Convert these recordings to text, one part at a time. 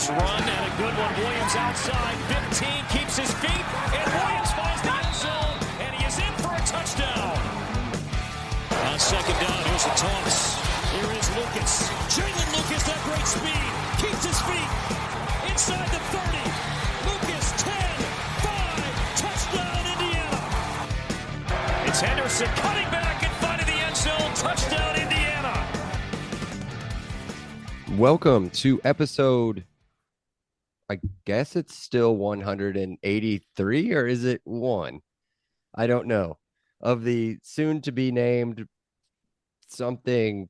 Nice run and a good one. Williams outside. 15 keeps his feet. And Williams finds the end zone. And he is in for a touchdown. On second down, here's a toss. Here is Lucas. Jalen Lucas, that great speed. Keeps his feet. Inside the 30. Lucas, 10, 5. Touchdown, Indiana. It's Henderson cutting back and finding the end zone. Touchdown, Indiana. Welcome to episode, I guess it's still 183, or is it 1? I don't know. Of the soon-to-be named something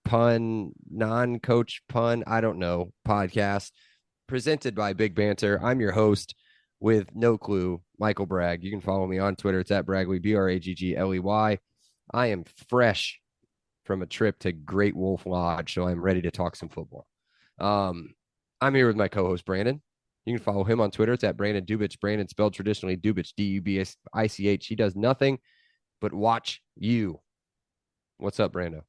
pun, non-coach pun, I don't know, podcast presented by Big Banter. I'm your host with no clue, Michael Bragg. You can follow me on Twitter. It's at Braggley, Braggley. I am fresh from a trip to Great Wolf Lodge, so I'm ready to talk some football. I'm here with my co-host, Brandon. You can follow him on Twitter. It's at Brandon Dubich. Brandon spelled traditionally Dubich, D-U-B-I-C-H. He does nothing but watch you. What's up, Brando?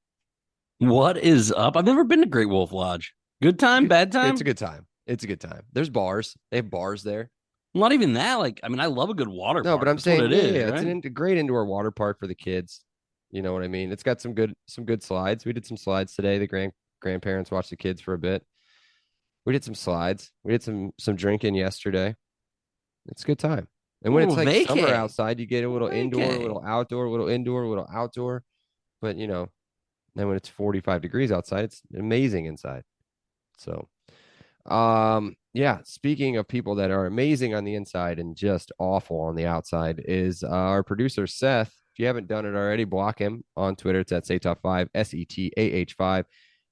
What is up? I've never been to Great Wolf Lodge. Good time, bad time? It's a good time. It's a good time. There's bars. They have bars there. Not even that. I love a good water park. No, but I'm saying it is, right? It's a great indoor water park for the kids. You know what I mean? It's got some good slides. We did some slides today. The grandparents watched the kids for a bit. We did some slides. We did some drinking yesterday. It's a good time. And when it's like summer outside, you get a little indoor, a little outdoor, a little indoor, a little outdoor. But you know, then when it's 45 degrees outside, it's amazing inside. So, yeah. Speaking of people that are amazing on the inside and just awful on the outside, is our producer Seth. If you haven't done it already, block him on Twitter. It's at SATOF5, SETAH5.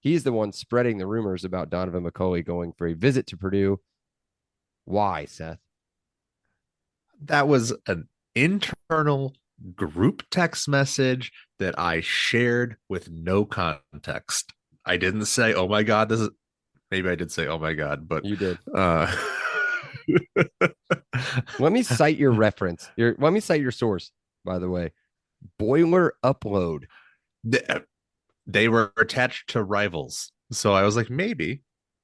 He's the one spreading the rumors about Donovan McCulley going for a visit to Purdue. Why, Seth? That was an internal group text message that I shared with no context. I didn't say, oh my God, this is... Maybe I did say, oh my God, but... You did. Let me cite your reference. Let me cite your source, by the way. Boiler Upload. They were attached to Rivals, so I was like, maybe.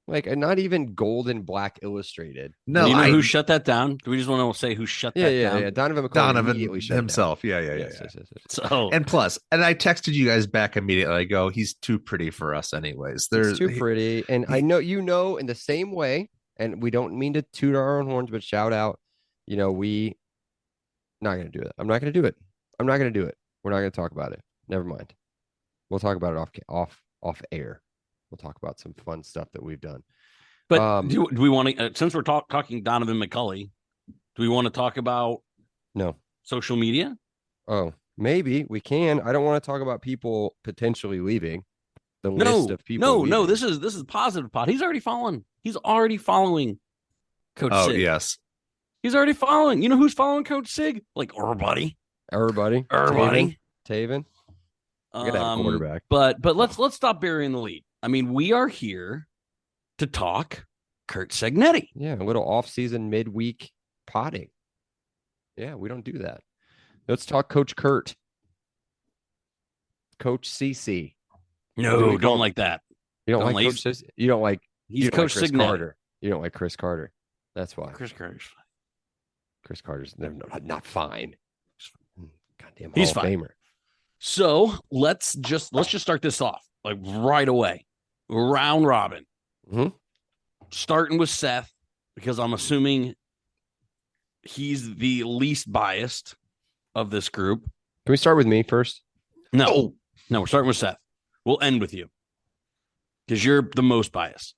Like, not even Gold and Black Illustrated. No, you know who shut that down? Do we just want to say who shut that down? Yeah. Donovan himself. Yes. So, and I texted you guys back immediately. I go, he's too pretty for us, anyways. He's too pretty, and I know in the same way. And we don't mean to toot our own horns, but shout out. You know, we not going to do it. I'm not going to do it. I'm not going to do it. We're not going to talk about it. Never mind. We'll talk about it off air. We'll talk about some fun stuff that we've done. But do we want to, since we're talking Donovan McCulley, do we want to talk about social media? Oh, maybe we can. I don't want to talk about people potentially leaving. The list of people. No. This is positive pod. He's already following. He's already following Coach Sig. Oh, yes. He's already following. You know who's following Coach Sig? Like everybody. Taven. I gotta have a quarterback. But let's stop burying the lead. I mean, we are here to talk Curt Cignetti. Yeah, a little off-season midweek potting. Yeah, we don't do that. Let's talk Coach Curt. Coach CC. No, don't like that. You don't like Coach CC? You don't like... He's Coach Chris Cignetti. Carter. You don't like Chris Carter. That's why. Chris Carter's fine. Chris Carter's not fine. Goddamn He's Hall of fine. Famer. So let's just start this off like right away. Round robin. Mm-hmm. Starting with Seth, because I'm assuming he's the least biased of this group. Can we start with me first? No, we're starting with Seth. We'll end with you because you're the most biased.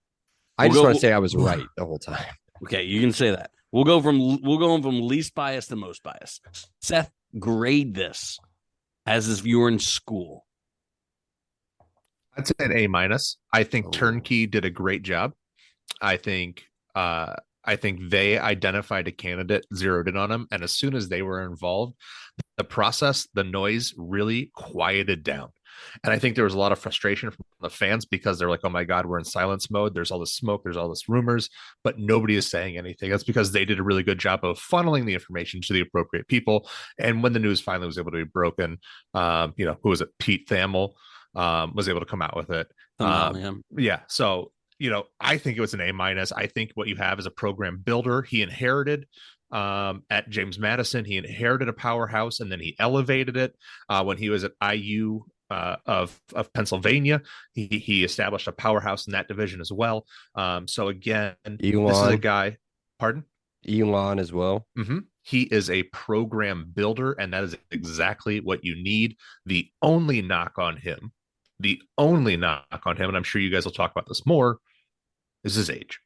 I just want to say I was right the whole time. Okay, you can say that. We'll go from least biased to most biased. Seth, grade this as if you were in school. I'd say an A-. I think Turnkey did a great job. I think they identified a candidate, zeroed in on him, and as soon as they were involved, the noise really quieted down. And I think there was a lot of frustration from the fans because they're like, oh my God, we're in silence mode. There's all this smoke. There's all this rumors, but nobody is saying anything. That's because they did a really good job of funneling the information to the appropriate people. And when the news finally was able to be broken, who was it? Pete Thamel was able to come out with it. So, I think it was an A minus. I think what you have is a program builder. He inherited at James Madison. He inherited a powerhouse, and then he elevated it when he was at IU of Pennsylvania. He established a powerhouse in that division as well. So again, this is a guy. Pardon? Elon as well. Mm-hmm. He is a program builder, and that is exactly what you need. The only knock on him, and I'm sure you guys will talk about this more, is his age.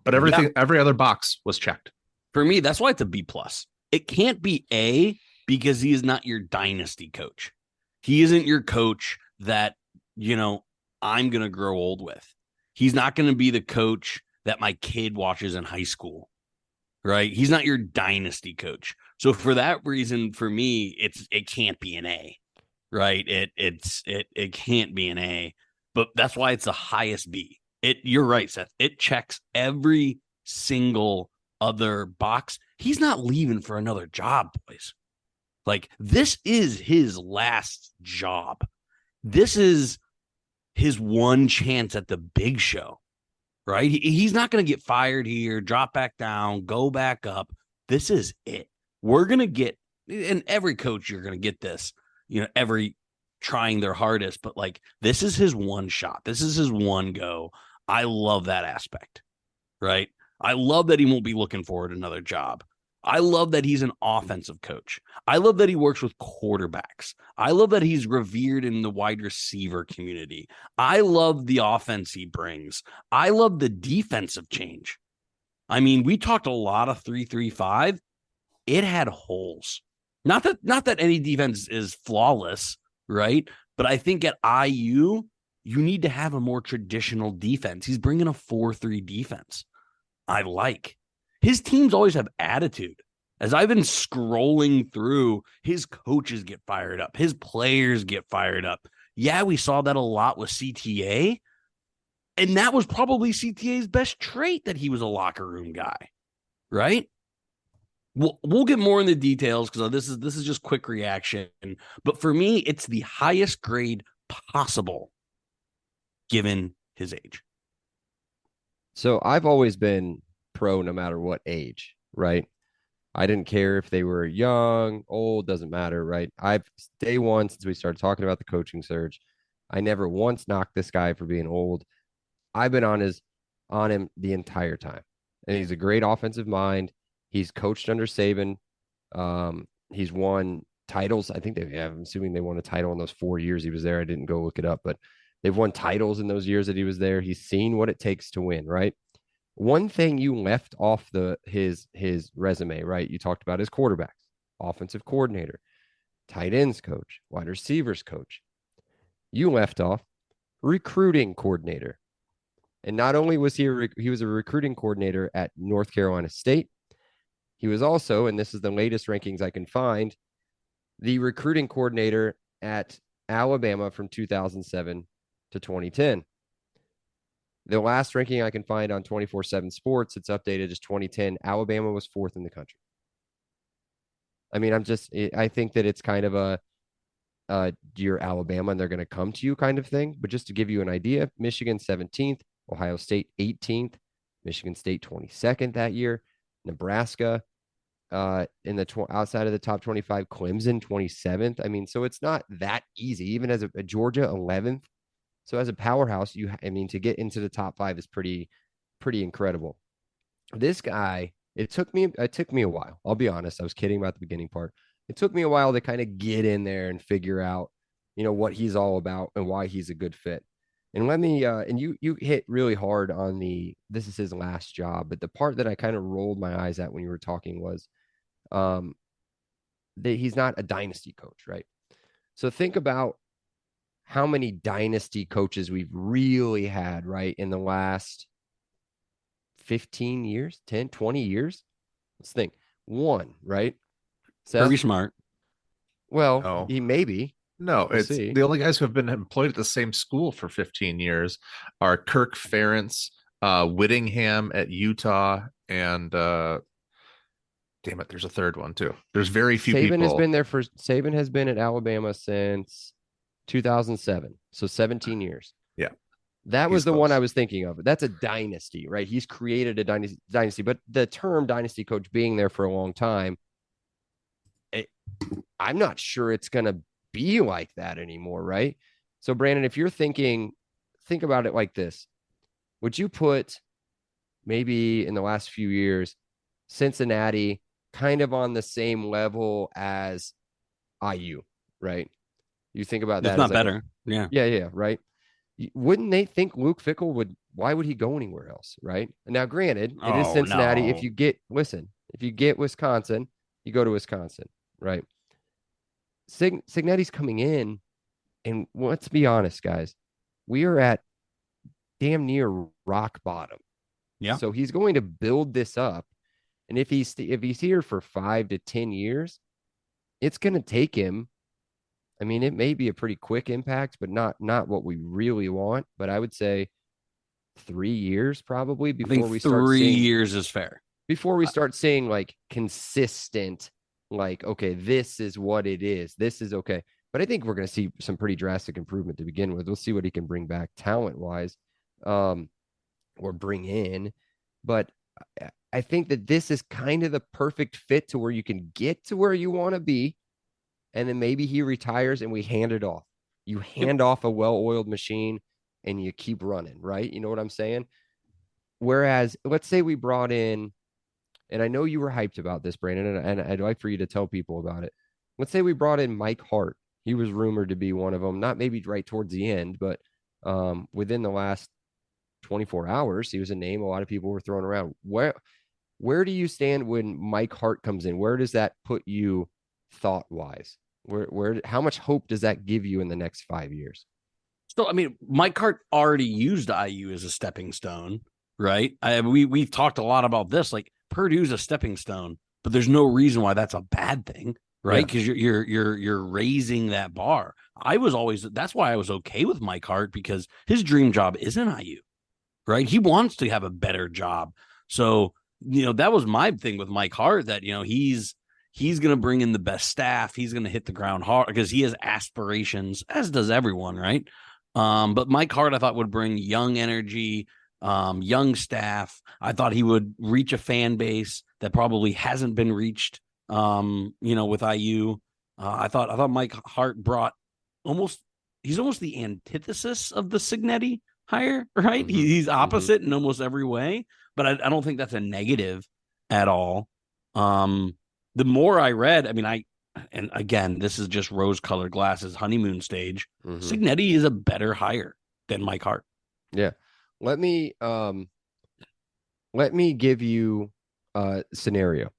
But every other box was checked. For me, that's why it's a B plus. It can't be A because he is not your dynasty coach. He isn't your coach that, I'm going to grow old with. He's not going to be the coach that my kid watches in high school, right? He's not your dynasty coach. So for that reason, for me, it can't be an A, right? It can't be an A, but that's why it's the highest B. You're right, Seth. It checks every single other box. He's not leaving for another job, boys. Like, this is his last job. This is his one chance at the big show, right? He's not going to get fired here, drop back down, go back up. This is it. We're going to get, and every coach, you're going to get this, every trying their hardest, but like, this is his one shot. This is his one go. I love that aspect, right? I love that he won't be looking forward to another job. I love that he's an offensive coach. I love that he works with quarterbacks. I love that he's revered in the wide receiver community. I love the offense he brings. I love the defensive change. I mean, we talked a lot of 3-3-5. It had holes. Not that any defense is flawless, right? But I think at IU, you need to have a more traditional defense. He's bringing a 4-3 defense. I like. His teams always have attitude. As I've been scrolling through, his coaches get fired up. His players get fired up. Yeah, we saw that a lot with CTA. And that was probably CTA's best trait, that he was a locker room guy, right? We'll get more in the details because this is just quick reaction. But for me, it's the highest grade possible given his age. So I've always been pro no matter what age, right? I didn't care if they were young, old, doesn't matter, right? I've day one since we started talking about the coaching surge, I never once knocked this guy for being old. I've been on him the entire time. And he's a great offensive mind. He's coached under Saban. He's won titles. I think I'm assuming they won a title in those 4 years he was there. I didn't go look it up, but they've won titles in those years that he was there. He's seen what it takes to win, right? One thing you left off his resume, right? You talked about his quarterbacks, offensive coordinator, tight ends coach, wide receivers coach. You left off recruiting coordinator. And not only was he was a recruiting coordinator at North Carolina State, he was also, and this is the latest rankings I can find, the recruiting coordinator at Alabama from 2007 to 2010. The last ranking I can find on 24/7 Sports, it's updated as 2010. Alabama was 4th in the country. I mean, I think that it's kind of a you're Alabama and they're going to come to you kind of thing. But just to give you an idea, Michigan 17th, Ohio State 18th, Michigan State 22nd that year, Nebraska in the outside of the top 25, Clemson 27th. I mean, so it's not that easy, even as a Georgia 11th. So as a powerhouse, to get into the top 5 is pretty incredible. This guy, it took me a while. I'll be honest. I was kidding about the beginning part. It took me a while to kind of get in there and figure out, what he's all about and why he's a good fit. And let me, and you hit really hard on this is his last job, but the part that I kind of rolled my eyes at when you were talking was, that he's not a dynasty coach, right? So think about how many dynasty coaches we've really had, right, in the last 15 years, 10, 20 years. Let's think. One, right? Seth? Pretty smart. Well, he maybe. No, it's the only guys who have been employed at the same school for 15 years are Kirk Ferentz, Whittingham at Utah, and damn it, there's a third one too. There's very few people. Saban has been at Alabama since 2007, so 17 years. Yeah. That was He's the one close. I was thinking of. That's a dynasty, right? He's created a dynasty, but the term dynasty coach being there for a long time, I'm not sure it's going to be like that anymore, right? So, Brandon, if you're thinking, think about it like this. Would you put maybe in the last few years, Cincinnati kind of on the same level as IU, right? You think about It's that as not like better. Yeah. yeah, right. Wouldn't they think Luke Fickell would? Why would he go anywhere else, right? Now, granted, it is Oh, Cincinnati. no. If you get Wisconsin, you go to Wisconsin, right? Cignetti's coming in, and let's be honest, guys, we are at damn near rock bottom. Yeah. So he's going to build this up, and if he's here for 5 to 10 years, it's going to take him. I mean, it may be a pretty quick impact, but not what we really want. But I would say 3 years probably I think before we start 3 years is fair. Like consistent, like, okay, this is what it is. This is okay. But I think we're going to see some pretty drastic improvement to begin with. We'll see what he can bring back talent wise, or bring in. But I think that this is kind of the perfect fit to where you can get to where you want to be. And then maybe he retires and we hand it off. You hand off a well-oiled machine and you keep running, right? You know what I'm saying? Whereas, let's say we brought in, and I know you were hyped about this, Brandon, and I'd like for you to tell people about it. Let's say we brought in Mike Hart. He was rumored to be one of them, not maybe right towards the end, but within the last 24 hours, he was a name a lot of people were throwing around. Where do you stand when Mike Hart comes in? Where does that put you thought-wise? How much hope does that give you in the next 5 years? So, I mean, Mike Curt already used IU as a stepping stone, right? We've talked a lot about this. Like, Purdue's a stepping stone, but there's no reason why that's a bad thing, right? Because you're raising that bar. That's why I was okay with Mike Hart, because his dream job isn't IU, right? He wants to have a better job. So, that was my thing with Mike Hart, that, he's going to bring in the best staff. He's going to hit the ground hard because he has aspirations, as does everyone, right? But Mike Hart, I thought, would bring young energy, young staff. I thought he would reach a fan base that probably hasn't been reached, with IU. I thought Mike Hart brought he's almost the antithesis of the Cignetti hire, right? Mm-hmm. He's opposite in almost every way, but I don't think that's a negative at all. The more I read, I mean, and again, this is just rose-colored glasses, honeymoon stage. Cignetti is a better hire than Mike Hart. Yeah. Let me give you a scenario.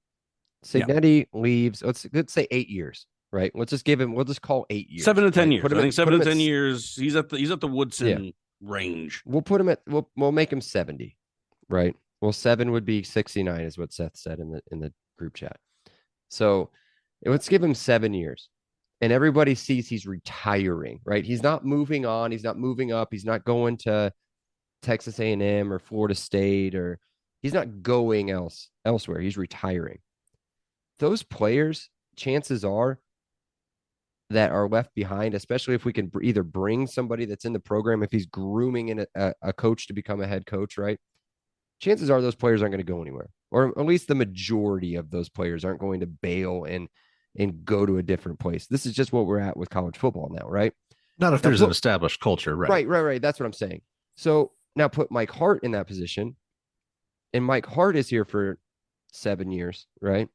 Cignetti leaves, let's say 8 years, right? We'll just call 8 years. 7 to 10 right? years. I think 7 to 10 years. He's at the Woodson range. We'll make him 70, right? Well, 7 would be 69 is what Seth said in the group chat. So let's give him 7 years, and everybody sees he's retiring, right? He's not moving on. He's not moving up. He's not going to Texas A&M or Florida State, or he's not going elsewhere. He's retiring. Those players, chances are, that are left behind, especially if we can either bring somebody that's in the program, if he's grooming in a coach to become a head coach, right? Chances are those players aren't going to go anywhere, or at least the majority of those players aren't going to bail and go to a different place. This is just what we're at with college football now, right? Not if there's an established culture, right? Right. That's what I'm saying. So now put Mike Hart in that position, and Mike Hart is here for 7 years, right?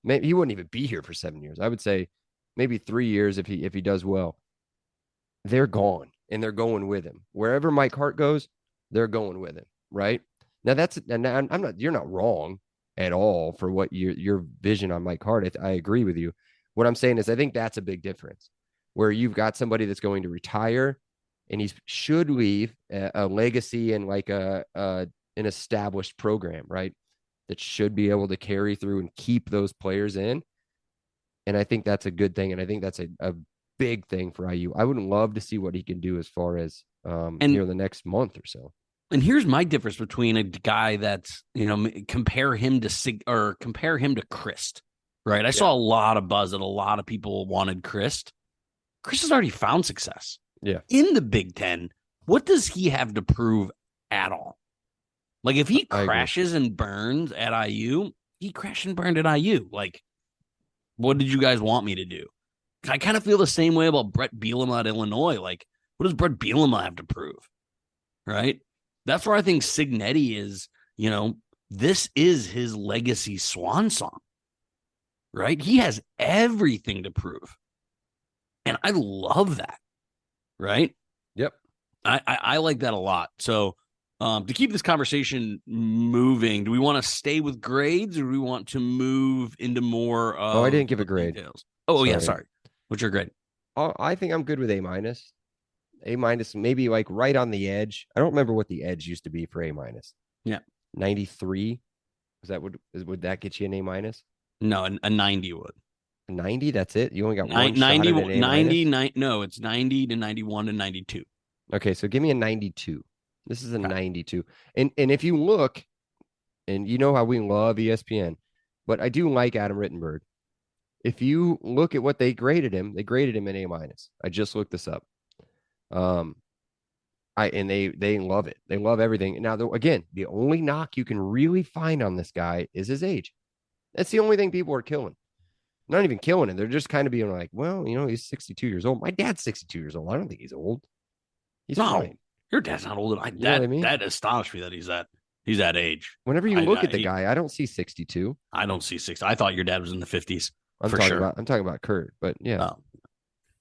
Maybe he wouldn't even be here for 7 years. I would say maybe 3 years if he does well. They're gone, and they're going with him. Wherever Mike Hart goes, they're going with him, right? Now you're not wrong at all for what your vision on Mike Hart. I agree with you. What I'm saying is I think that's a big difference, where you've got somebody that's going to retire and he should leave a legacy and like an established program, right? That should be able to carry through and keep those players in. And I think that's a good thing. And I think that's a big thing for IU. I would love to see what he can do as far as here in the next month or so. And here's my difference between a guy that's, compare him to Christ, right? I saw a lot of buzz that a lot of people wanted Christ. Chris has already found success. Yeah. In the Big Ten, what does he have to prove at all? Like, if he I agree. crashes and burns at IU, he crashed and burned at IU. Like, what did you guys want me to do? I kind of feel the same way about Brett Bielema at Illinois. Like, what does Brett Bielema have to prove? Right? That's where I think Cignetti is, this is his legacy swan song. Right? He has everything to prove. And I love that. Right? Yep. I like that a lot. So to keep this conversation moving, do we want to stay with grades or do we want to move into more of I didn't give a grade. Details? Yeah, sorry. What's your grade? I think I'm good with A minus. A minus, maybe like right on the edge. I don't remember what the edge used to be for A minus. Yeah. 93. Would that get you an A minus? No, a 90 would. 90, that's it? You only got one 90, shot at an A 90, no, it's 90 to 91 to 92. Okay, so give me a 92. This is a 92. And if you look, and you know how we love ESPN, but I do like Adam Rittenberg. If you look at what they graded him an A minus. I just looked this up. They love it. They love everything. Now, again, the only knock you can really find on this guy is his age. That's the only thing people are killing. Not even killing him. They're just kind of being like, well, he's 62 years old. My dad's 62 years old. I don't think he's old. He's fine. Your dad's not older. You know what I mean? That astonished me that he's that age. Whenever you look at the guy, I don't see 62. I don't see 60. I thought your dad was in the 50s. I'm talking about Curt, but yeah. Oh.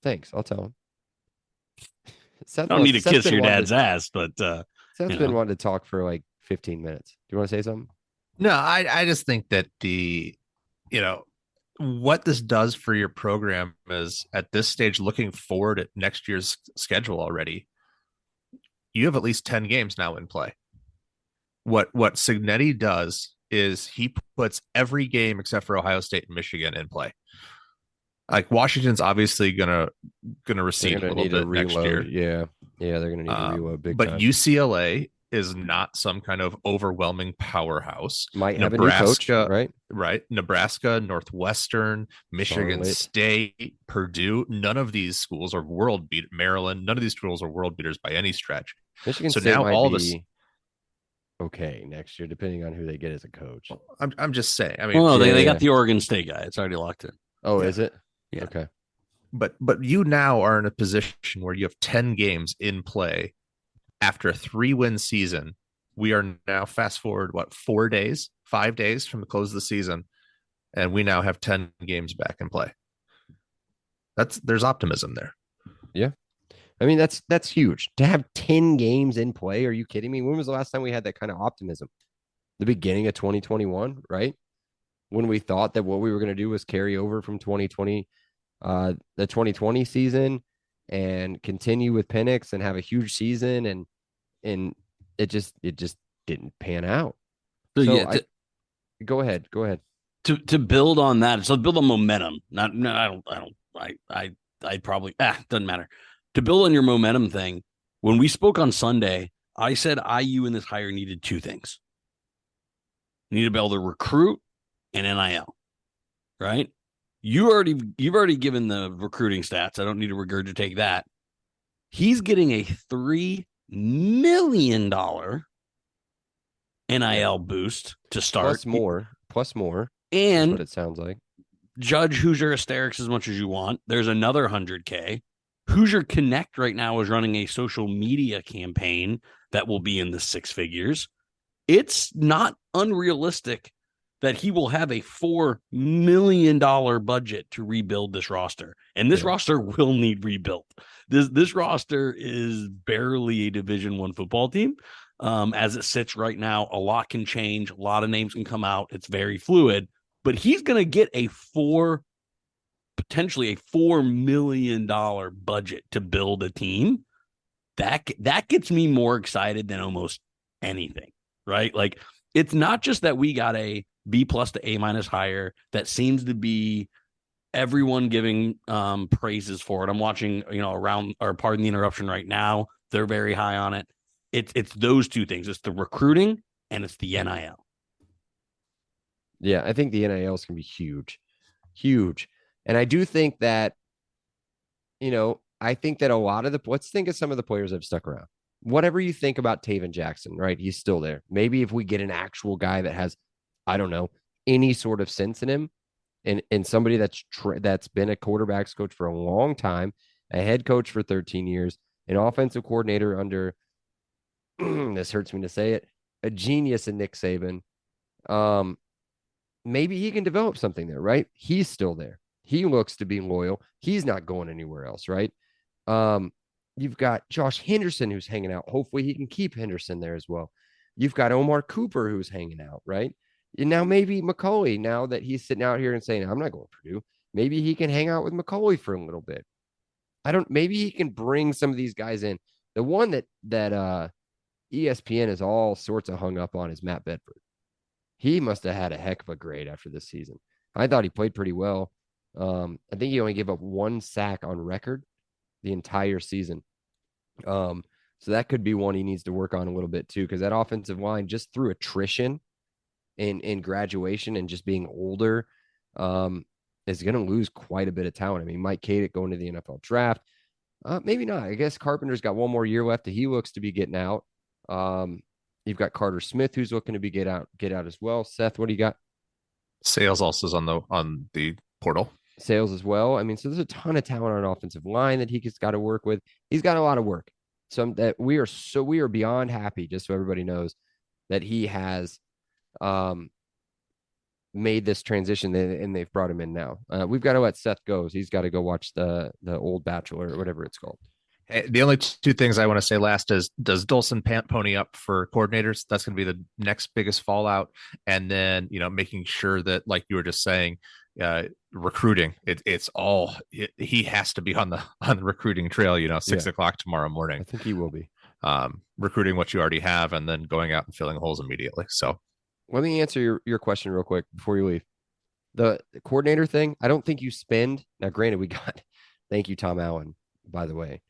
Thanks. I'll tell him. I don't need to kiss your dad's ass, but Seth's been wanting to talk for like 15 minutes. Do you want to say something? No, I just think that what this does for your program is at this stage, looking forward at next year's schedule already, you have at least 10 games now in play. What Cignetti does is he puts every game except for Ohio State and Michigan in play. Like Washington's obviously gonna recede a little bit next year. Yeah, they're gonna need to reload big time. But UCLA is not some kind of overwhelming powerhouse. Might have a new coach, right? Right. Nebraska, Northwestern, Michigan State, Purdue. None of these schools are world beat. Maryland. None of these schools are world beaters by any stretch. Michigan State now all this okay next year, depending on who they get as a coach. I'm just saying. I mean, well, no, they got the Oregon State guy. It's already locked in. Oh, is it? Yeah. Okay. But you now are in a position where you have 10 games in play after a 3-win season. We are now fast forward 5 days from the close of the season, and we now have 10 games back in play. There's optimism there. Yeah. I mean, that's huge. To have 10 games in play, are you kidding me? When was the last time we had that kind of optimism? The beginning of 2021, right? When we thought that what we were going to do was carry over from 2020, the 2020 season, and continue with Penix and have a huge season, and it just didn't pan out. So go ahead. To build on that, so build on momentum. Doesn't matter. To build on your momentum thing, when we spoke on Sunday, I said IU in this hire needed two things. You need to be able to recruit and NIL, right? You've already given the recruiting stats. I don't need to regurgitate that. He's getting a $3 million NIL boost to start. Plus more. And that's what it sounds like. Judge Hoosier Hysterics as much as you want. There's another $100K. Hoosier Connect right now is running a social media campaign that will be in the six figures. It's not unrealistic that he will have a $4 million budget to rebuild this roster. And this roster will need rebuilt. This roster is barely a Division I football team. As it sits right now, a lot can change. A lot of names can come out. It's very fluid. But he's going to get potentially a $4 million budget to build a team. That gets me more excited than almost anything, right? Like, it's not just that we got a B+ to A- hire that seems to be everyone giving praises for it. I'm watching, pardon the interruption right now. They're very high on it. It's those two things. It's the recruiting and it's the NIL. Yeah, I think the NIL is going to be huge. And I do think that, I think that a lot of let's think of some of the players that have stuck around. whatever you think about Taven Jackson, right? He's still there. Maybe if we get an actual guy that has, I don't know, any sort of sense in him, and somebody that's been a quarterbacks coach for a long time, a head coach for 13 years, an offensive coordinator under this hurts me to say it, a genius in Nick Saban. Maybe he can develop something there, right? He's still there. He looks to be loyal. He's not going anywhere else, right? You've got Josh Henderson who's hanging out. Hopefully he can keep Henderson there as well. You've got Omar Cooper who's hanging out, right? And now maybe McCauley, now that he's sitting out here and saying, I'm not going to Purdue, maybe he can hang out with McCauley for a little bit. Maybe he can bring some of these guys in. The one that ESPN is all sorts of hung up on is Matt Bedford. He must have had a heck of a grade after this season. I thought he played pretty well. I think he only gave up 1 sack on record the entire season. So that could be one he needs to work on a little bit too, because that offensive line, just through attrition in graduation and just being older, is going to lose quite a bit of talent. I mean, Mike Kadick going to the NFL draft. Maybe not. I guess Carpenter's got 1 more year left that he looks to be getting out. You've got Carter Smith who's looking to be get out as well. Seth, what do you got? Sales also is on the portal. Sales as well. I mean, so there's a ton of talent on offensive line that he's got to work with. He's got a lot of work. So that we are beyond happy, just so everybody knows, that he has made this transition and they've brought him in now. We've got to let Seth go. He's got to go watch the old Bachelor or whatever it's called. The only 2 things I want to say last is, does Dolson pony up for coordinators? That's going to be the next biggest fallout. And then, making sure that, like you were just saying, recruiting, he has to be on the recruiting trail, 6:00 tomorrow morning. I think he will be recruiting what you already have and then going out and filling holes immediately. So let me answer your question real quick before you leave. The coordinator thing, I don't think you spend. Now, granted, thank you, Tom Allen, by the way.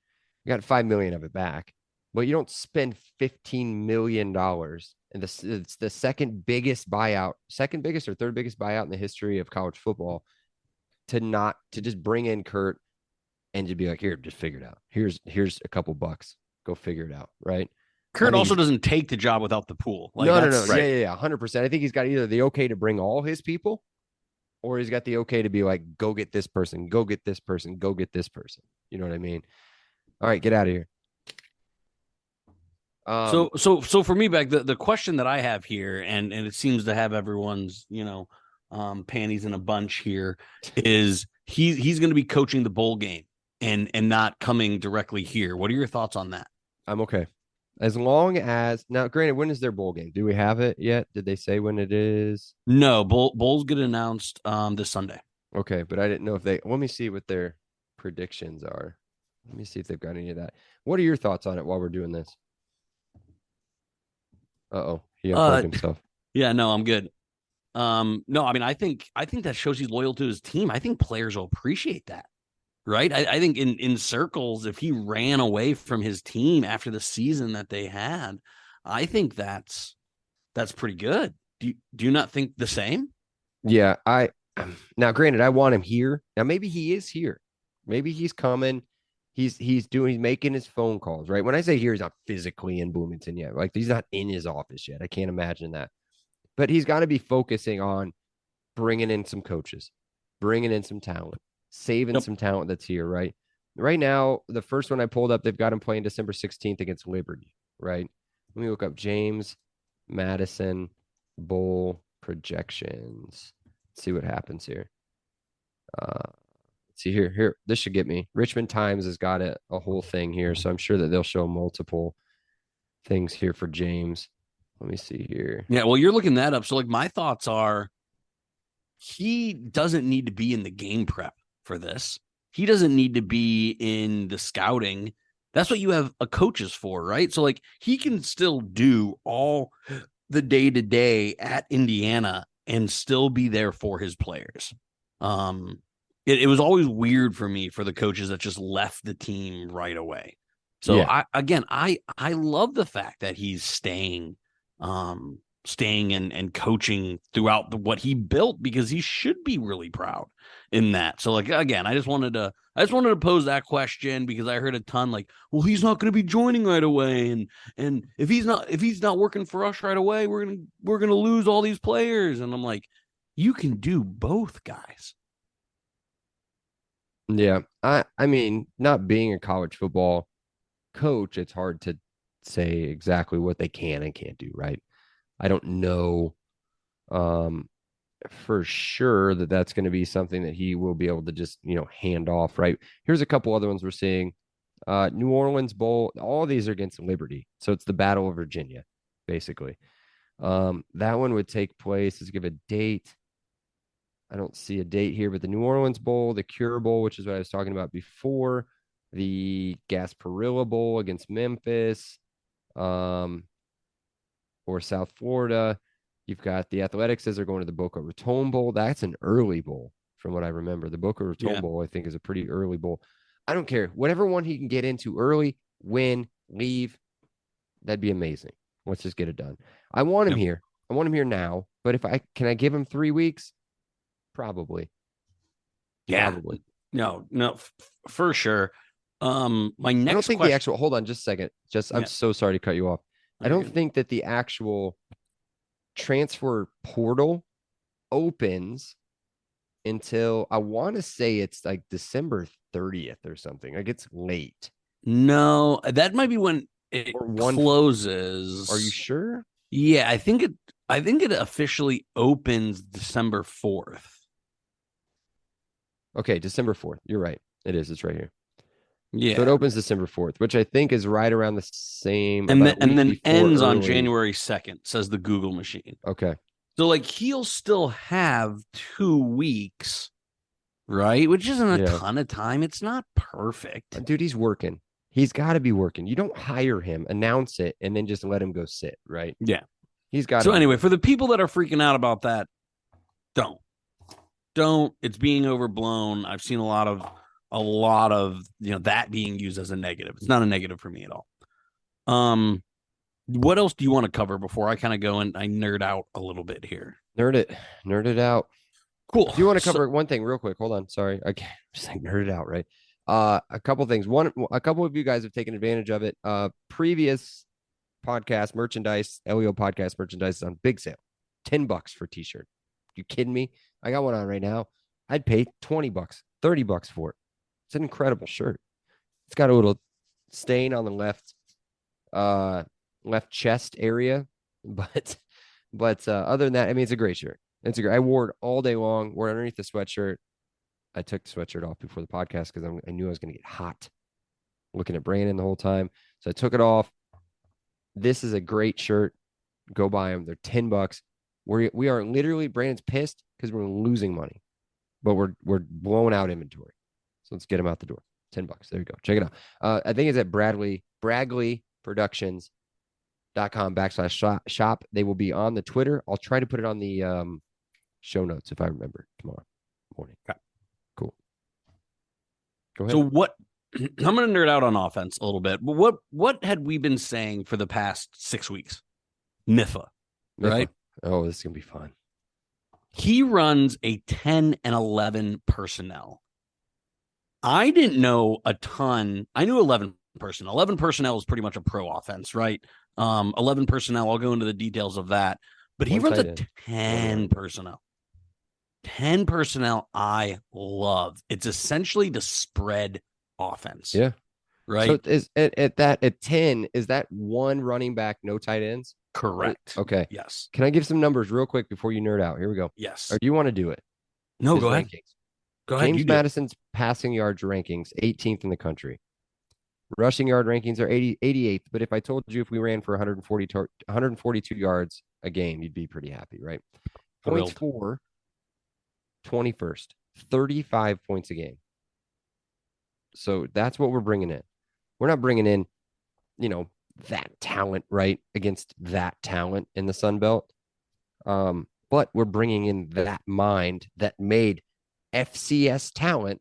We got $5 million of it back, but you don't spend $15 million. And it's the second biggest or third biggest buyout in the history of college football to just bring in Curt and to be like, here, just figure it out. Here's a couple bucks. Go figure it out. Right. Curt also doesn't take the job without the pool. No. Right. Yeah. 100%. I think he's got either the okay to bring all his people, or he's got the okay to be like, go get this person, go get this person, go get this person. You know what I mean? All right, get out of here. So for me, back the question that I have here, and it seems to have everyone's panties in a bunch here, is he's going to be coaching the bowl game and not coming directly here. What are your thoughts on that? I'm okay, as long as now. Granted, when is their bowl game? Do we have it yet? Did they say when it is? No, bowls get announced this Sunday. Okay, but I didn't know if they. Let me see what their predictions are. Let me see if they've got any of that. What are your thoughts on it while we're doing this? He unplugged himself. Yeah, no, I'm good. No, I mean, I think that shows he's loyal to his team. I think players will appreciate that, right? I think in circles, if he ran away from his team after the season that they had, I think that's pretty good. Do you not think the same? Yeah, now granted, I want him here. Now maybe he is here. Maybe he's coming. He's making his phone calls, right? When I say here, he's not physically in Bloomington yet. Like, he's not in his office yet. I can't imagine that. But he's got to be focusing on bringing in some coaches, bringing in some talent, saving some talent that's here, right? Right now, the first one I pulled up, they've got him playing December 16th against Liberty, right? Let me look up James Madison Bowl projections. Let's see what happens here. See here, this should get me. Richmond Times has got a whole thing here, so I'm sure that they'll show multiple things here for James. Let me see here. Yeah, well, you're looking that up. So, like, my thoughts are, he doesn't need to be in the game prep for this. He doesn't need to be in the scouting. That's what you have a coaches for, right? So, like, he can still do all the day-to-day at Indiana and still be there for his players. It was always weird for me for the coaches that just left the team right away. So yeah. I love the fact that he's staying staying and coaching throughout what he built, because he should be really proud in that. So like, again, I just wanted to pose that question, because I heard a ton like, well, he's not going to be joining right away. And if he's not working for us right away, we're going to lose all these players. And I'm like, you can do both, guys. Yeah. I mean, not being a college football coach, it's hard to say exactly what they can and can't do, right? I don't know for sure that that's going to be something that he will be able to just, hand off, right? Here's a couple other ones we're seeing. New Orleans Bowl, all these are against Liberty. So it's the Battle of Virginia, basically. That one would take place. Let's give a date. I don't see a date here, but the New Orleans Bowl, the Cure Bowl, which is what I was talking about before, the Gasparilla Bowl against Memphis, or South Florida. You've got the Athletics as they're going to the Boca Raton Bowl. That's an early bowl from what I remember. The Boca Raton Bowl, I think, is a pretty early bowl. I don't care. Whatever one he can get into early, win, leave, that'd be amazing. Let's just get it done. I want him here. I want him here now. But can I give him 3 weeks? Probably. Yeah. Probably. No, for sure. My next I don't think question... the actual, hold on just a second. I'm so sorry to cut you off. I don't think that the actual transfer portal opens until, I want to say it's like December 30th or something. Like it's late. No, that might be when it closes. Are you sure? Yeah, I think it officially opens December 4th. Okay, December 4th. You're right. It is. It's right here. Yeah. So it opens December 4th, which I think is right around the same. And then ends on January 2nd, says the Google machine. Okay. So like he'll still have 2 weeks, right? Which isn't a ton of time. It's not perfect. Dude, he's working. He's got to be working. You don't hire him, announce it, and then just let him go sit, right? Yeah. He's got. So anyway, for the people that are freaking out about that, don't. It's being overblown. I've seen a lot of that being used as a negative. It's not a negative for me at all. What else do you want to cover before I kind of go and I nerd out a little bit here? Nerd it out. Cool. Do you want to cover one thing real quick? Hold on. Sorry. I can't just like nerd it out, right? A couple things. One, a couple of you guys have taken advantage of it. Previous podcast merchandise, LEO podcast merchandise is on big sale. $10 for a t-shirt. You kidding me? I got one on right now. I'd pay $20, $30 for it. It's an incredible shirt. It's got a little stain on the left chest area, but other than that, I mean, it's a great shirt. I wore it all day long. Wore it underneath the sweatshirt. I took the sweatshirt off before the podcast because I knew I was going to get hot looking at Brandon the whole time. So I took it off. This is a great shirt. Go buy them. They're $10. We are literally, Brandon's pissed because we're losing money, but we're blowing out inventory. So let's get them out the door. $10. There you go. Check it out. I think it's at BradleyProductions.com/shop. They will be on the Twitter. I'll try to put it on the show notes if I remember tomorrow morning. Okay. Cool. Go ahead. So what I'm going to nerd out on offense a little bit. But what had we been saying for the past 6 weeks? Mifa, right? Oh, this is going to be fun. He runs a 10 and 11 personnel. I didn't know a ton. I knew 11 personnel. 11 personnel is pretty much a pro offense, right? 11 personnel. I'll go into the details of that. But he runs a 10 personnel. 10 personnel I love. It's essentially the spread offense. Yeah. Right. So is at 10, is that one running back, no tight ends? Correct. Okay. Yes. Can I give some numbers real quick before you nerd out? Here we go. Yes. Or do you want to do it? No, His go ahead. rankings. Go ahead. James Madison's passing yards rankings, 18th in the country. Rushing yard rankings are 88th. But if I told you if we ran for 142 yards a game, you'd be pretty happy, right? Points for 21st, 35 points a game. So that's what we're bringing in. We're not bringing in, that talent, right, against that talent in the Sun Belt. But we're bringing in that mind that made FCS talent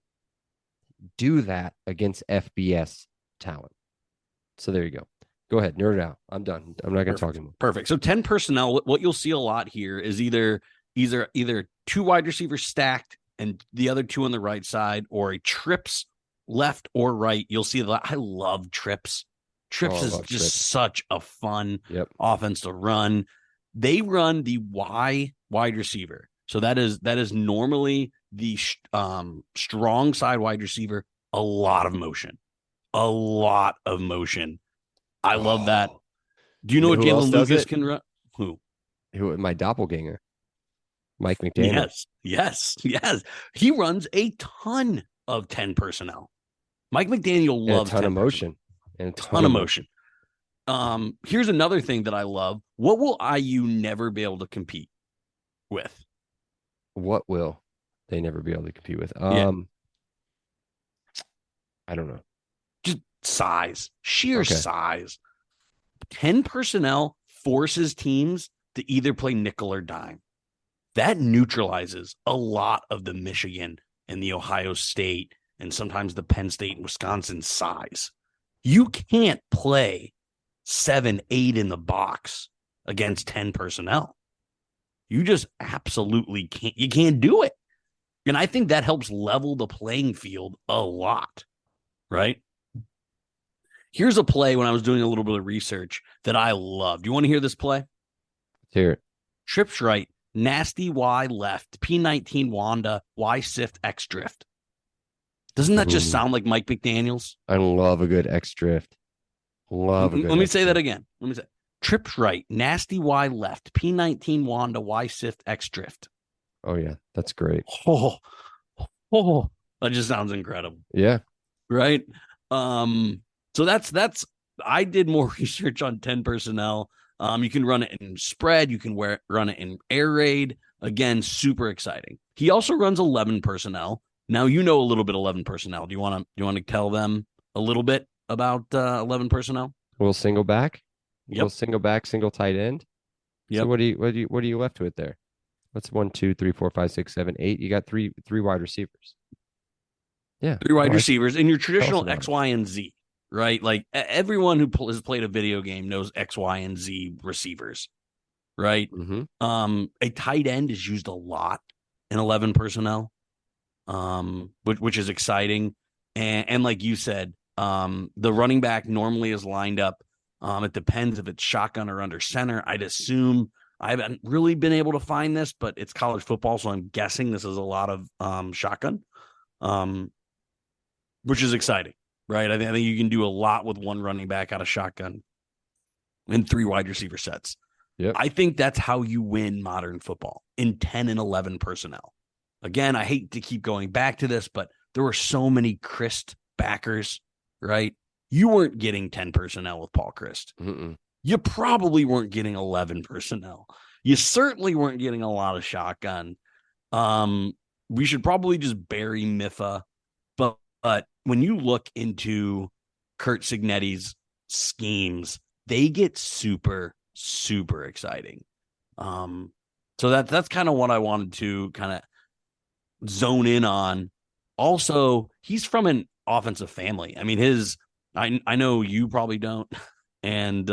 do that against FBS talent. So there you go. Go ahead, nerd out. I'm done. I'm not going to talk anymore. Perfect. So 10 personnel, what you'll see a lot here is either two wide receivers stacked and the other two on the right side, or a trips left or right. You'll see that. I love trips. Trips is just trips. such a fun Yep. offense to run. They run the Y wide receiver. So that is normally the strong side wide receiver. A lot of motion. I love that. Do you know what who else Jalen does Lucas it? can run? Who? My doppelganger, Mike McDaniel. Yes. He runs a ton of 10 personnel. Mike McDaniel loves a ton 10 of motion. And a ton of motion. Here's another thing that I love. What will IU never be able to compete with? What will they never be able to compete with? Yeah. I don't know. Just size, sheer size. 10 personnel forces teams to either play nickel or dime. That neutralizes a lot of the Michigan and the Ohio State and sometimes the Penn State and Wisconsin size. You can't play 7, 8 in the box against 10 personnel. You just absolutely can't. You can't do it. And I think that helps level the playing field a lot, right? Here's a play when I was doing a little bit of research that I loved. You want to hear this play? Let's hear it. Trips right, nasty Y left, P19 Wanda, Y sift X drift. Doesn't that just sound like Mike McDaniels? I love a good X drift. Let me say that again. Let me say trips right, nasty Y left, P19 Wanda, Y sift X drift. Oh yeah, that's great. Oh, that just sounds incredible. Yeah. Right. So that's I did more research on 10 personnel. You can run it in spread. You can run it in air raid. Again, super exciting. He also runs 11 personnel. Now you know a little bit 11 personnel. Do you want to tell them a little bit about 11 personnel? We'll single back. Yep. We'll single back, single tight end. Yep. So what are you left with there? What's 1, 2, 3, 4, 5, 6, 7, 8? You got three wide receivers. Yeah. 3 wide receivers in your traditional about X, Y, and Z, right? Like everyone who has played a video game knows X, Y, and Z receivers, right? Mm-hmm. A tight end is used a lot in 11 personnel, which is exciting. And like you said, the running back normally is lined up. It depends if it's shotgun or under center. I'd assume I haven't really been able to find this, but it's college football, so I'm guessing this is a lot of shotgun, which is exciting, right? I think you can do a lot with one running back out of shotgun and 3 wide receiver sets. Yep. I think that's how you win modern football, in 10 and 11 personnel. Again, I hate to keep going back to this, but there were so many Christ backers, right? You weren't getting 10 personnel with Paul Christ. Mm-mm. You probably weren't getting 11 personnel. You certainly weren't getting a lot of shotgun. We should probably just bury Miffa. But when you look into Curt Cignetti's schemes, they get super, super exciting. So that's kind of what I wanted to kind of zone in on. Also, he's from an offensive family. I mean, I know you probably don't, and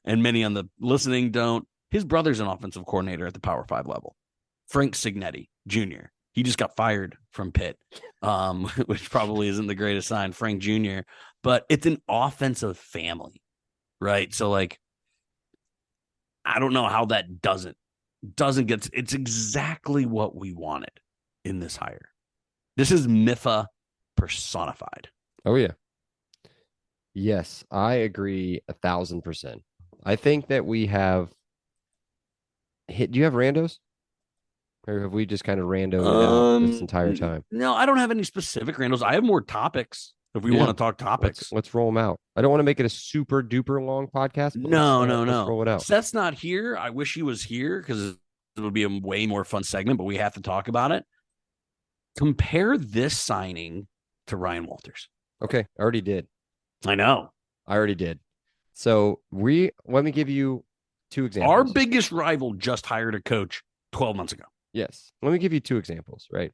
many on the listening don't. His brother's an offensive coordinator at the Power 5 level, Frank Cignetti Jr. He just got fired from Pitt, which probably isn't the greatest sign, Frank Jr., but it's an offensive family, right? So, like, I don't know how that doesn't get, it's exactly what we wanted in this hire. This is Miffa personified. Oh yeah. Yes, I agree 1,000%. I think that we have hit. Do you have randos? Or have we just kind of randoed it out this entire time? No, I don't have any specific randos. I have more topics if we want to talk topics. Let's roll them out. I don't want to make it a super duper long podcast. But No. Let's roll it out. Seth's not here. I wish he was here because it would be a way more fun segment, but we have to talk about it. Compare this signing to Ryan Walters. Okay, I already did. I know. I already did. So let me give you 2 examples. Our biggest rival just hired a coach 12 months ago. Yes. Let me give you 2 examples, right?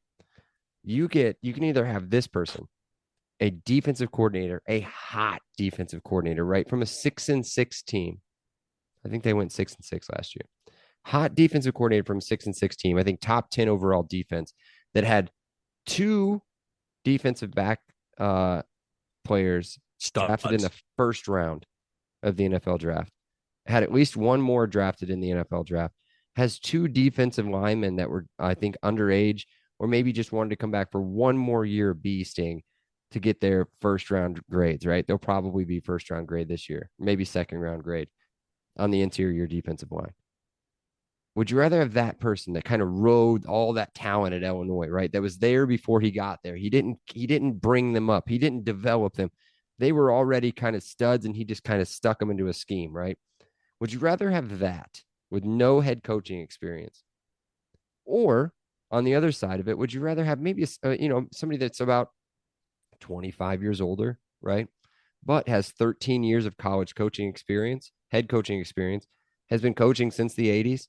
You can either have this person a defensive coordinator, a hot defensive coordinator, right? From a 6-6 team. I think they went 6-6 last year. Hot defensive coordinator from a 6-6 team. I think top 10 overall defense that had 2 defensive back players drafted in the first round of the NFL draft. Had at least one more drafted in the NFL draft. Has 2 defensive linemen that were, I think, underage or maybe just wanted to come back for one more year of beasting to get their first round grades, right? They'll probably be first round grade this year, maybe second round grade on the interior defensive line. Would you rather have that person that kind of rode all that talent at Illinois, right? That was there before he got there. He didn't bring them up. He didn't develop them. They were already kind of studs and he just kind of stuck them into a scheme, right? Would you rather have that with no head coaching experience? Or on the other side of it, would you rather have maybe somebody that's about 25 years older, right? But has 13 years of college coaching experience, head coaching experience, has been coaching since the 80s,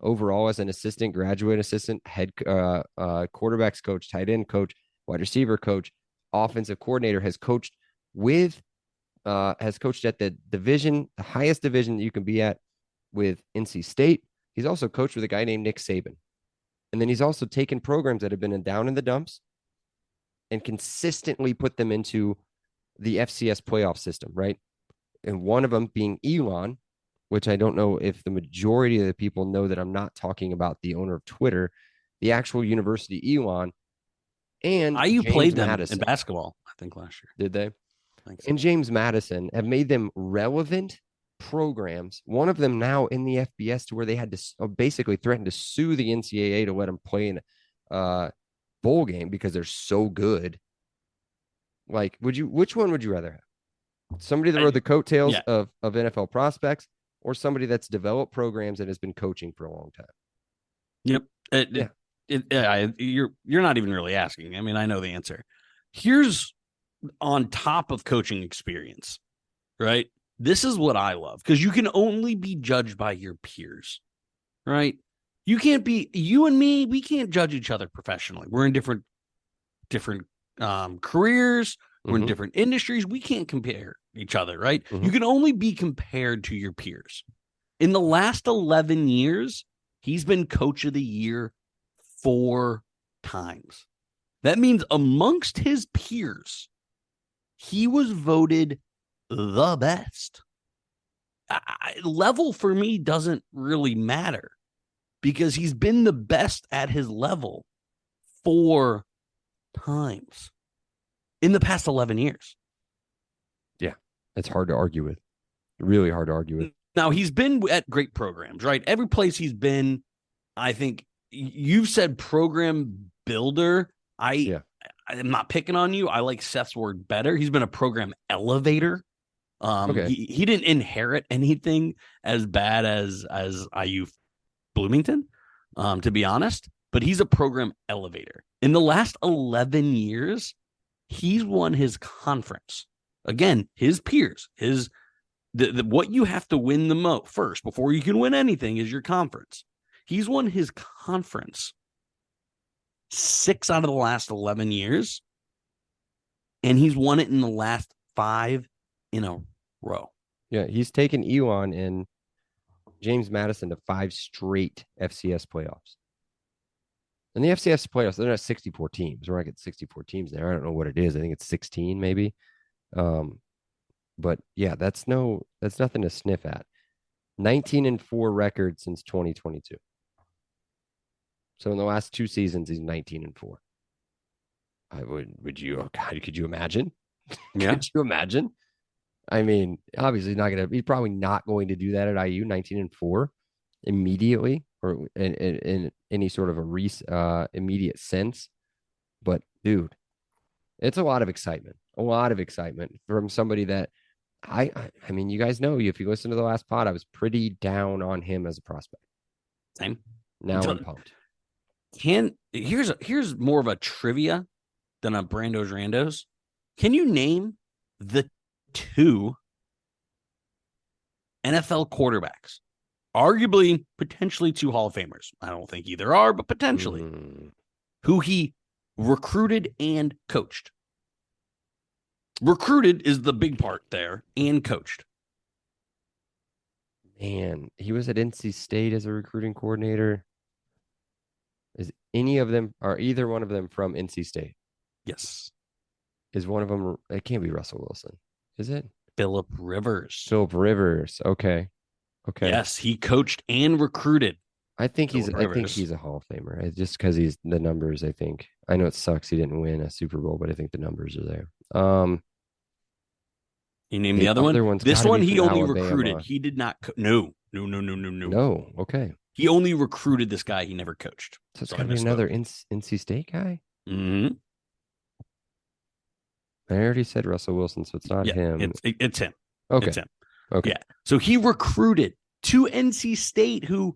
overall as an assistant, graduate assistant, head quarterbacks coach, tight end coach, wide receiver coach, offensive coordinator, has coached at the division, the highest division that you can be at with NC State. He's also coached with a guy named Nick Saban. And then he's also taken programs that have been down in the dumps and consistently put them into the FCS playoff system, right? And one of them being Elon, which I don't know if the majority of the people know that I'm not talking about the owner of Twitter, the actual university Elon, and IU James played them Madison. in basketball, I think, last year. Did they? I think so. And James Madison have made them relevant programs. One of them now in the FBS to where they had to basically threaten to sue the NCAA to let them play in a bowl game because they're so good. Like, which one would you rather have? Somebody that rode the coattails of NFL prospects or somebody that's developed programs and has been coaching for a long time? Yep. You're not even really asking. I mean, I know the answer. Here's on top of coaching experience, right? This is what I love because you can only be judged by your peers, right? You and me, we can't judge each other professionally. We're in different careers. We're in different industries. We can't compare each other, right? You can only be compared to your peers. In the last 11 years, he's been coach of the year 4 times. That means amongst his peers, he was voted the best. Level for me doesn't really matter because he's been the best at his level 4 times in the past 11 years. Yeah, it's hard to argue with. Really hard to argue with. Now, he's been at great programs, right? Every place he's been, I think you've said program builder. I'm not picking on you. I like Seth's word better. He's been a program elevator. He didn't inherit anything as bad as IU Bloomington, to be honest, but he's a program elevator. In the last 11 years, he's won his conference. Again, his peers, what you have to win the most first before you can win anything is your conference. He's won his conference 6 out of the last 11 years, and he's won it in the last 5 in a row. Yeah, he's taken Elon and James Madison to 5 straight FCS playoffs. And the FCS playoffs, they're not 64 teams. We're not getting 64 teams there. I don't know what it is. I think it's 16 maybe. But yeah, that's nothing to sniff at. 19-4 record since 2022. So in the last 2 seasons, he's 19-4. Could you imagine? Yeah. Could you imagine? I mean, obviously he's probably not going to do that at IU 19-4 immediately or in any sort of immediate sense. But dude, it's a lot of excitement from somebody that I mean, you guys know, if you listen to the last pod, I was pretty down on him as a prospect. Same. Now I'm pumped. Here's more of a trivia than a Brando's Randos. Can you name the 2 NFL quarterbacks, arguably potentially 2 Hall of Famers? I don't think either are, but potentially, who he recruited and coached? Recruited is the big part there, and coached. Man, he was at NC State as a recruiting coordinator. Is either one of them from NC State? Yes. Is one of them? It can't be Russell Wilson, is it? Philip Rivers. Philip Rivers. Okay. Yes, he coached and recruited. I think Phillip he's a Hall of Famer. Just because he's the numbers. I think. I know it sucks he didn't win a Super Bowl, but I think the numbers are there. You name the other one. This one he only Alabama. recruited. He did not. No. No. Okay. He only recruited this guy. He never coached. So it's gonna be another NC State guy. Mm-hmm. I already said Russell Wilson, so it's not him. It's him. Okay. It's him. Okay. Yeah. So he recruited to NC State, who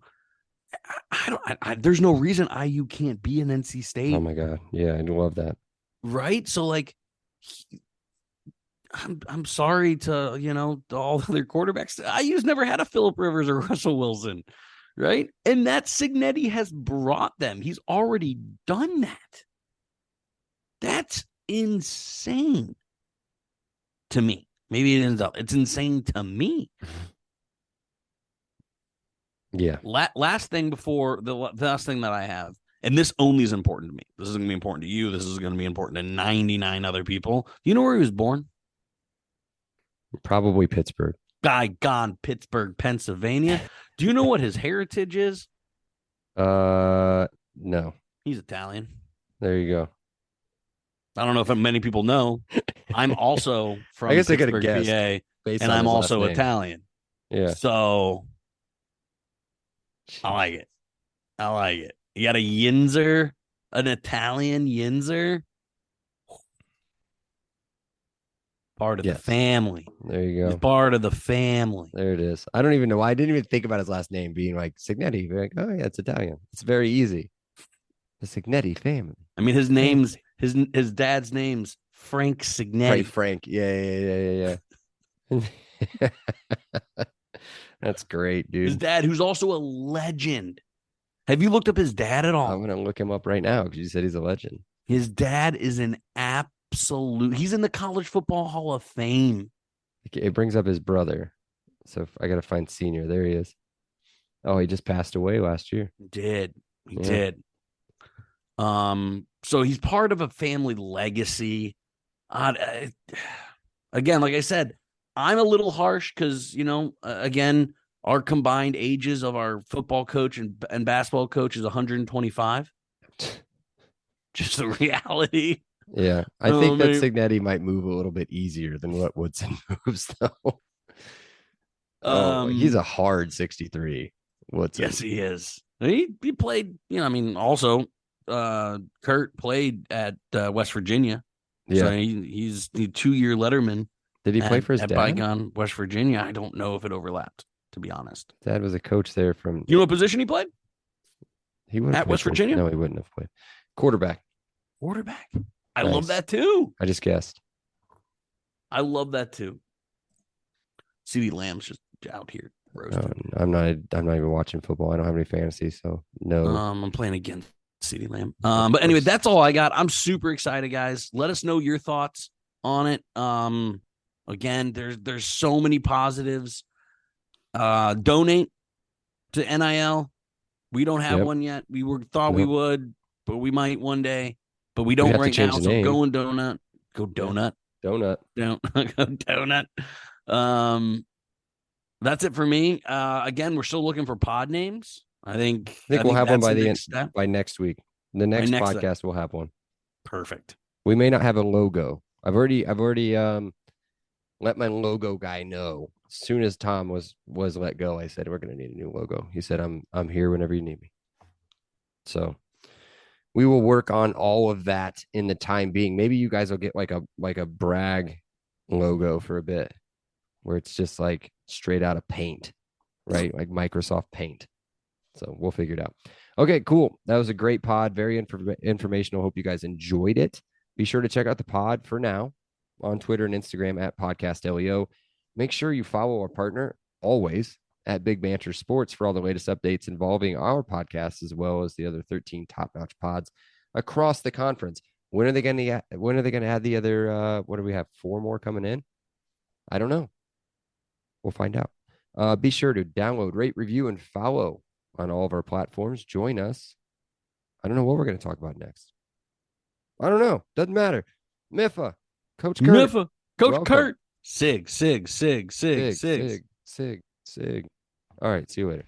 there's no reason IU can't be an NC State. Oh my God. Yeah, I love that. Right. So like, I'm sorry to, to all the other quarterbacks. IU's never had a Philip Rivers or Russell Wilson. Right. And that Cignetti has brought them. He's already done that. That's insane to me. Maybe it ends up. It's insane to me. Yeah. Last thing before the last thing that I have, and this only is important to me. This is going to be important to you. This is going to be important to 99 other people. You know where he was born? Probably Pittsburgh. Pittsburgh, Pennsylvania. Do you know what his heritage is? No. He's Italian. There you go. I don't know if many people know. I'm also from I guess Pittsburgh, I could have PA, and I'm also Italian. Yeah. So I like it. You got a Yinzer, an Italian Yinzer. Part of the family. There you go. He's part of the family. There it is. I don't even know why. I didn't even think about his last name being like Cignetti. Like, oh yeah, it's Italian. It's very easy. The Cignetti family. I mean, his name's his dad's name's Frank Cignetti. Right, Frank. Yeah. That's great, dude. His dad, who's also a legend. Have you looked up his dad at all? I'm gonna look him up right now because you said he's a legend. His dad is an absolute. He's in the College Football Hall of Fame. It brings up his brother. So I gotta find senior. There he is. Oh, he just passed away last year. He did. So he's part of a family legacy. Again, like I said, I'm a little harsh because, again, our combined ages of our football coach and basketball coach is 125. Just the reality. Yeah. I think that Cignetti might move a little bit easier than what Woodson moves, though. He's a hard 63. Woodson. Yes, he is. He played, also Curt played at West Virginia. Yeah. So he's the 2-year letterman. Did he play for his dad? Bygone, West Virginia. I don't know if it overlapped, to be honest. Dad was a coach there from. You know what position he played? He would at West Virginia. No, he wouldn't have played. Quarterback. I love that too. I just guessed. I love that too. CeeDee Lamb's just out here roasting. I'm not even watching football. I don't have any fantasy, so no. I'm playing against CeeDee Lamb. But anyway, that's all I got. I'm super excited, guys. Let us know your thoughts on it. Again, there's so many positives. Donate to NIL. We don't have one yet. We thought we would, but we might one day. But we don't right now. So go and donut. Go donut. Donut. Don't go donut. That's it for me. Again, we're still looking for pod names. I think we'll have one by next week. The next podcast we'll have one. Perfect. We may not have a logo. I've already let my logo guy know. As soon as Tom was let go, I said we're gonna need a new logo. He said I'm here whenever you need me. So we will work on all of that in the time being. Maybe you guys will get like a brag logo for a bit, where it's just like straight out of Paint, right? Like Microsoft Paint. So we'll figure it out. Okay, cool. That was a great pod. Very informational. Hope you guys enjoyed it. Be sure to check out the pod for now on Twitter and Instagram at PodcastLEO. Make sure you follow our partner always at Big Banter Sports for all the latest updates involving our podcast, as well as the other 13 top-notch pods across the conference. When are they going to add the other what do we have? 4 more coming in? I don't know. We'll find out. Be sure to download, rate, review, and follow on all of our platforms. Join us. I don't know what we're going to talk about next. I don't know. Doesn't matter. Miffa, Coach Curt. Miffa, Coach welcome. Curt. Sig. Sig. All right. See you later.